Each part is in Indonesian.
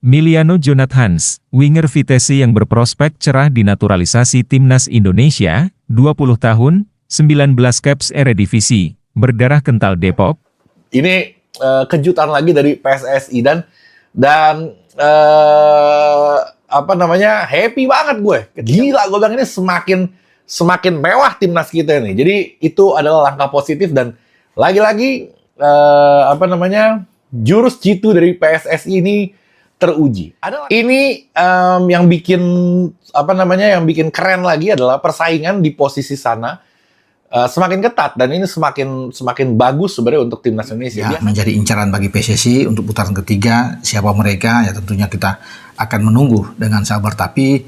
Miliano Jonathans, winger Vitesse yang berprospek cerah dinaturalisasi Timnas Indonesia, 20 tahun, 19 caps Eredivisie, berdarah kental Depok. Ini kejutan lagi dari PSSI dan happy banget gue. Gila, gue bilang ini semakin mewah timnas kita ini. Jadi itu adalah langkah positif dan lagi-lagi jurus jitu dari PSSI ini teruji. Ini yang bikin keren lagi adalah persaingan di posisi sana semakin ketat dan ini semakin bagus sebenarnya untuk timnas Indonesia. Ya, menjadi incaran bagi PSSI untuk putaran ketiga. Siapa mereka? Ya tentunya kita akan menunggu dengan sabar. Tapi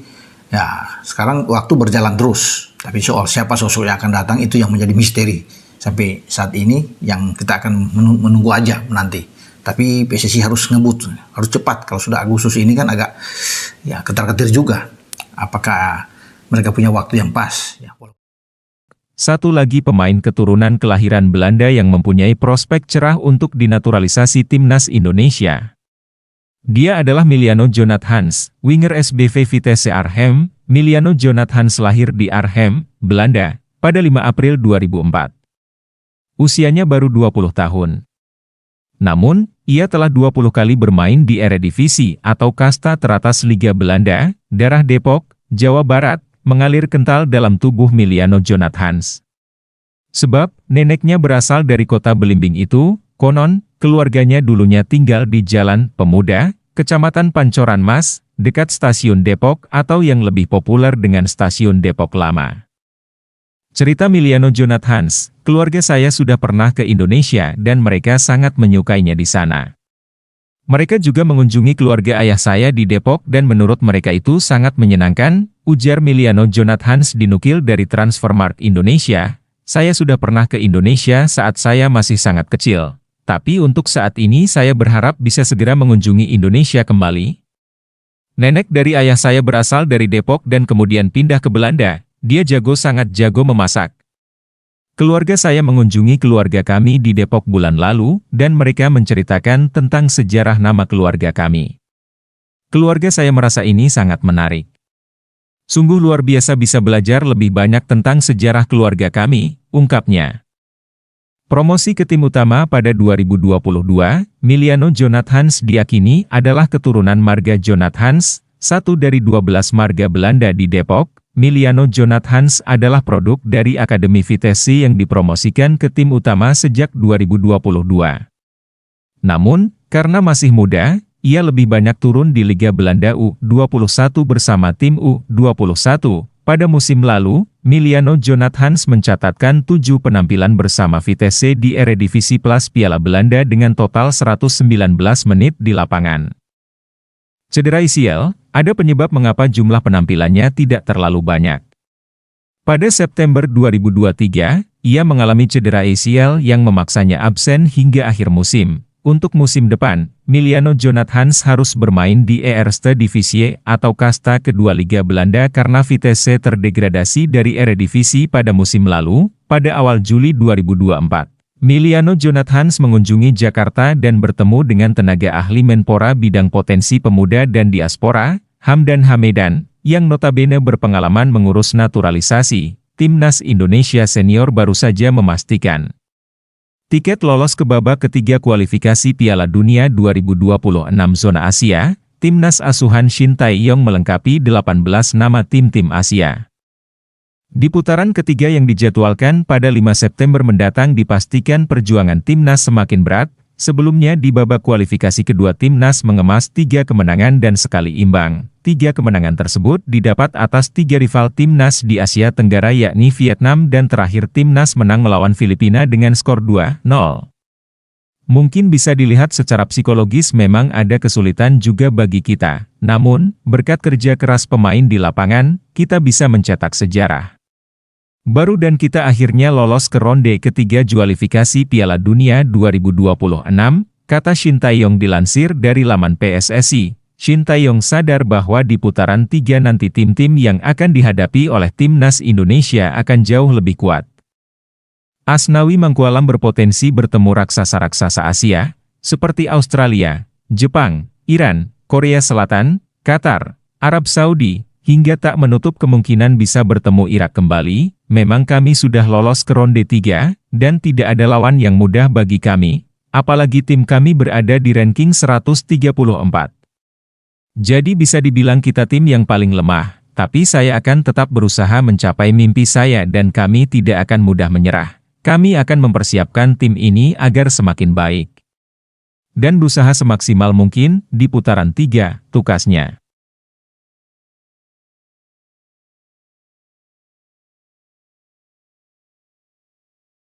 ya sekarang waktu berjalan terus. Tapi soal siapa sosok yang akan datang itu yang menjadi misteri sampai saat ini, yang kita akan menunggu aja nanti. Tapi PSSI harus ngebut, harus cepat. Kalau sudah Agustus ini kan agak ya ketar-ketir juga. Apakah mereka punya waktu yang pas? Ya. Satu lagi pemain keturunan kelahiran Belanda yang mempunyai prospek cerah untuk dinaturalisasi Timnas Indonesia. Dia adalah Miliano Jonathans, winger SBV Vitesse Arnhem. Miliano Jonathans lahir di Arnhem, Belanda, pada 5 April 2004. Usianya baru 20 tahun. Namun, ia telah 20 kali bermain di Eredivisie atau kasta teratas Liga Belanda. Darah Depok, Jawa Barat, mengalir kental dalam tubuh Miliano Jonathans. Sebab, neneknya berasal dari kota belimbing itu, konon, keluarganya dulunya tinggal di Jalan Pemuda, Kecamatan Pancoran Mas, dekat Stasiun Depok atau yang lebih populer dengan Stasiun Depok Lama. Cerita Miliano Jonathans, keluarga saya sudah pernah ke Indonesia dan mereka sangat menyukainya di sana. Mereka juga mengunjungi keluarga ayah saya di Depok dan menurut mereka itu sangat menyenangkan, ujar Miliano Jonathans dinukil dari Transfermarkt Indonesia. Saya sudah pernah ke Indonesia saat saya masih sangat kecil. Tapi untuk saat ini saya berharap bisa segera mengunjungi Indonesia kembali. Nenek dari ayah saya berasal dari Depok dan kemudian pindah ke Belanda. Dia sangat jago memasak. Keluarga saya mengunjungi keluarga kami di Depok bulan lalu, dan mereka menceritakan tentang sejarah nama keluarga kami. Keluarga saya merasa ini sangat menarik. Sungguh luar biasa bisa belajar lebih banyak tentang sejarah keluarga kami, ungkapnya. Promosi ke tim utama pada 2022, Miliano Jonathans diyakini adalah keturunan marga Jonathans, satu dari 12 marga Belanda di Depok. Miliano Jonathans adalah produk dari Akademi Vitesse yang dipromosikan ke tim utama sejak 2022. Namun, karena masih muda, ia lebih banyak turun di Liga Belanda U21 bersama tim U21. Pada musim lalu, Miliano Jonathans mencatatkan 7 penampilan bersama Vitesse di Eredivisie Plus Piala Belanda dengan total 119 menit di lapangan. Cedera ACL, ada penyebab mengapa jumlah penampilannya tidak terlalu banyak. Pada September 2023, ia mengalami cedera ACL yang memaksanya absen hingga akhir musim. Untuk musim depan, Miliano Jonathans harus bermain di Eerste Divisie atau kasta kedua Liga Belanda karena Vitesse terdegradasi dari Eredivisie pada musim lalu, pada awal Juli 2024. Miliano Jonathans mengunjungi Jakarta dan bertemu dengan tenaga ahli Menpora bidang potensi pemuda dan diaspora, Hamdan Hamedan, yang notabene berpengalaman mengurus naturalisasi. Timnas Indonesia senior baru saja memastikan tiket lolos ke babak ketiga kualifikasi Piala Dunia 2026 zona Asia. Timnas asuhan Shin Tae-yong melengkapi 18 nama tim-tim Asia. Di putaran ketiga yang dijadwalkan pada 5 September mendatang dipastikan perjuangan timnas semakin berat. Sebelumnya di babak kualifikasi kedua timnas mengemas 3 kemenangan dan sekali imbang. 3 kemenangan tersebut didapat atas 3 rival timnas di Asia Tenggara yakni Vietnam dan terakhir timnas menang melawan Filipina dengan skor 2-0. Mungkin bisa dilihat secara psikologis memang ada kesulitan juga bagi kita. Namun, berkat kerja keras pemain di lapangan, kita bisa mencetak sejarah. Baru dan kita akhirnya lolos ke ronde ketiga kualifikasi Piala Dunia 2026, kata Shin Tae-yong dilansir dari laman PSSI. Shin Tae-yong sadar bahwa di putaran 3 nanti tim-tim yang akan dihadapi oleh timnas Indonesia akan jauh lebih kuat. Asnawi Mangkualam berpotensi bertemu raksasa-raksasa Asia, seperti Australia, Jepang, Iran, Korea Selatan, Qatar, Arab Saudi, hingga tak menutup kemungkinan bisa bertemu Irak kembali. Memang kami sudah lolos ke ronde 3, dan tidak ada lawan yang mudah bagi kami, apalagi tim kami berada di ranking 134. Jadi bisa dibilang kita tim yang paling lemah, tapi saya akan tetap berusaha mencapai mimpi saya dan kami tidak akan mudah menyerah. Kami akan mempersiapkan tim ini agar semakin baik dan berusaha semaksimal mungkin di putaran 3, tukasnya.